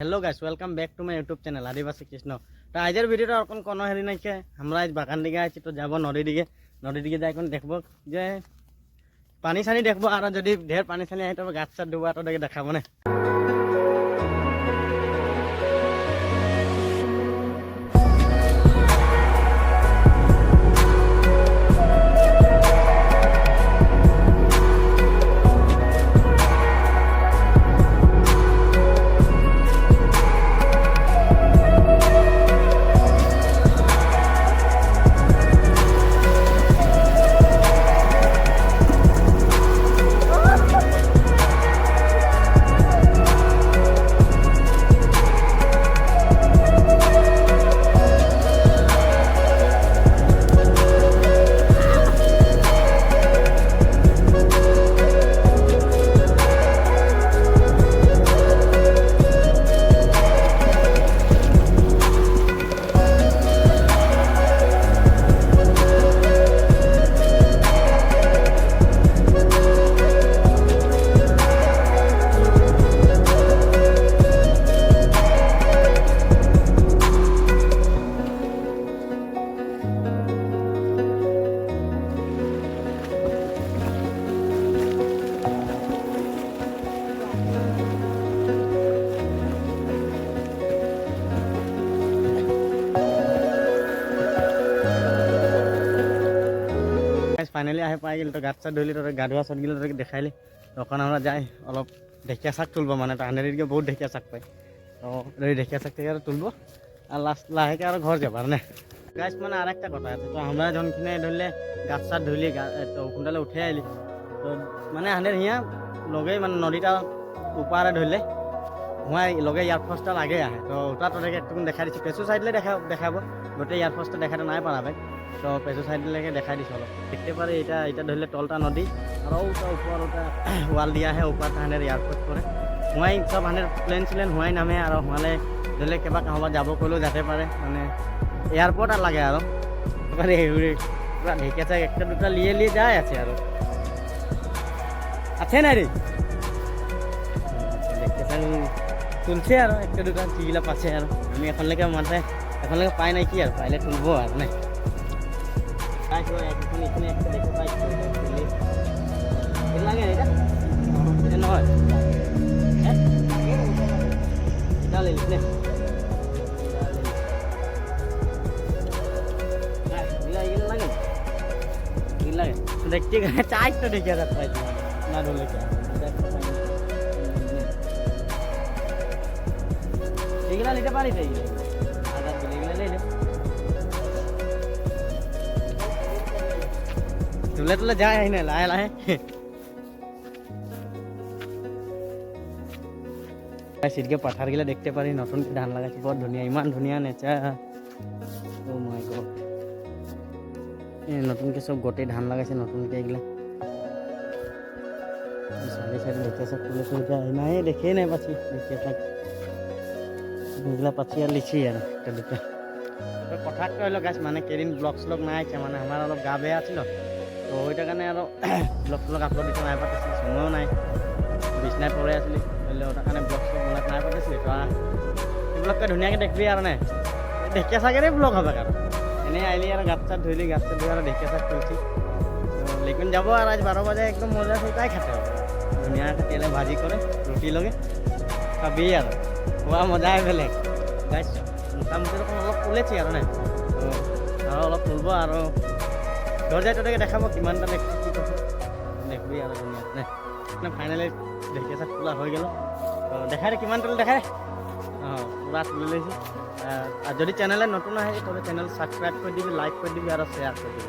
Hello guys welcome back to my YouTube channel Adivasi Krishna. तो आजर video कोनो हेरी नाइके हमरा आज बागान दिखे आछि तो जाबो नदी दिके जाय कोन देखबो जे पानी सानी देखबो आरो जदि ढेर पानी सानी आइ तो गाछ साथ डुबा तो देखाबो ने। फाइनली आए पाई गल तो गाछ साथ धुली तो गाधुआ सट गल तो देखाइली तक हमारा जाए अलग ढेकिया शाक तुलब माने आंधेरी के बहुत ढेकिया शाक पाए तो ढेकिया शाक थे तुलब और लास्ट लाहेके और घर जाबार ने गाछ माने और एक कथा है तो हमारा जौनखिने धरले गाछ साथ धुली तो खुंडाले उठे आइली तो माने आंधेर हिया लगे माने नदीटा ऊपर धरले हुआ लगे एयारफोर्सटा लगे आए तो उठा तो एक देखा दी पेसू साइडले देखा गोटे एयारफोर्सटा देखा ना पारा तो पेसू साइडलेके देखा दी अलग देखते पारे इटा धरले तलटा नदी और ऊपर वाल दिया है ऊपर हांडे एयारफोर्स पर हुआ सब हांडे प्लेन सिलेन हुआ नामे और हुआले धरले केबा कहबा जाब कलो जाते पारे माने एयारपोर्ट और लगे और पूरा ढेकिया चाक एक दुटा लिए जाए आछे ना रे तुलसे और एक दुटा चिगिला पाछे और आमी एखनलेके माते एखनलेके पाई नाइ कि और पाइले तुलबो और ना देखते चाय तो देखिए ना डोले क्या लेते पारी तुले जाए ना लाहे लाहे सीट के पथार गिला देखते पारी नतुन धान लगा बहुत धुनिया इमान धुनिया नेचार ओ माय गॉड नतुन के सब गोटे धान लगा नतुन के एगला साइडे साइडे देखे सब तुले तुले ना देखे ना पाछी देखे तक एगला पाछी और लिची यार तो पथार कहलो गाछ माने केदिन ब्लॉग स्लॉग ना आइছে माने हमारा अलग गा बेया आछिलो तो ওইটা কারণে আর ব্লগ ব্লগ আপলোড দিতে নাই পারতেছি সময়ও নাই বিছনায় পড়ে আসলি বললে ওটা কারণে ব্লগ সব বনাত নাই পারতেছি তো এই ব্লগটা ধুনিয়াকে দেখবি আর না ঢেকিয়া শাকেরই ব্লগ হবে কারণ এনে আইলি আর গাছ চাষ ধুইলি গাছ চাষ ধুই আর ঢেকিয়া শাক তুলছি তো লেকিন যাবো আর আজ 12 বাজে একদম মজা সেটাই খেতে হবে ধুনিয়াকে তেলে ভাজি করে রুটি লগে খাবি আর ওয়া মজাই বেলেগ গাছ মোটামুটি রকম অলপ তুলেছি আর না তো আর অলপ তুলবো আর घर जाए तो देखा कि देखबी और ना फाइनली ढेकिया शाक तुला हो गल तो देखा कि देखा पूरा तुले लैसे और जदि चैनल नतुन आए तो चैनल सब्सक्राइब कर दी लाइक कर दी और शेयर कर दी।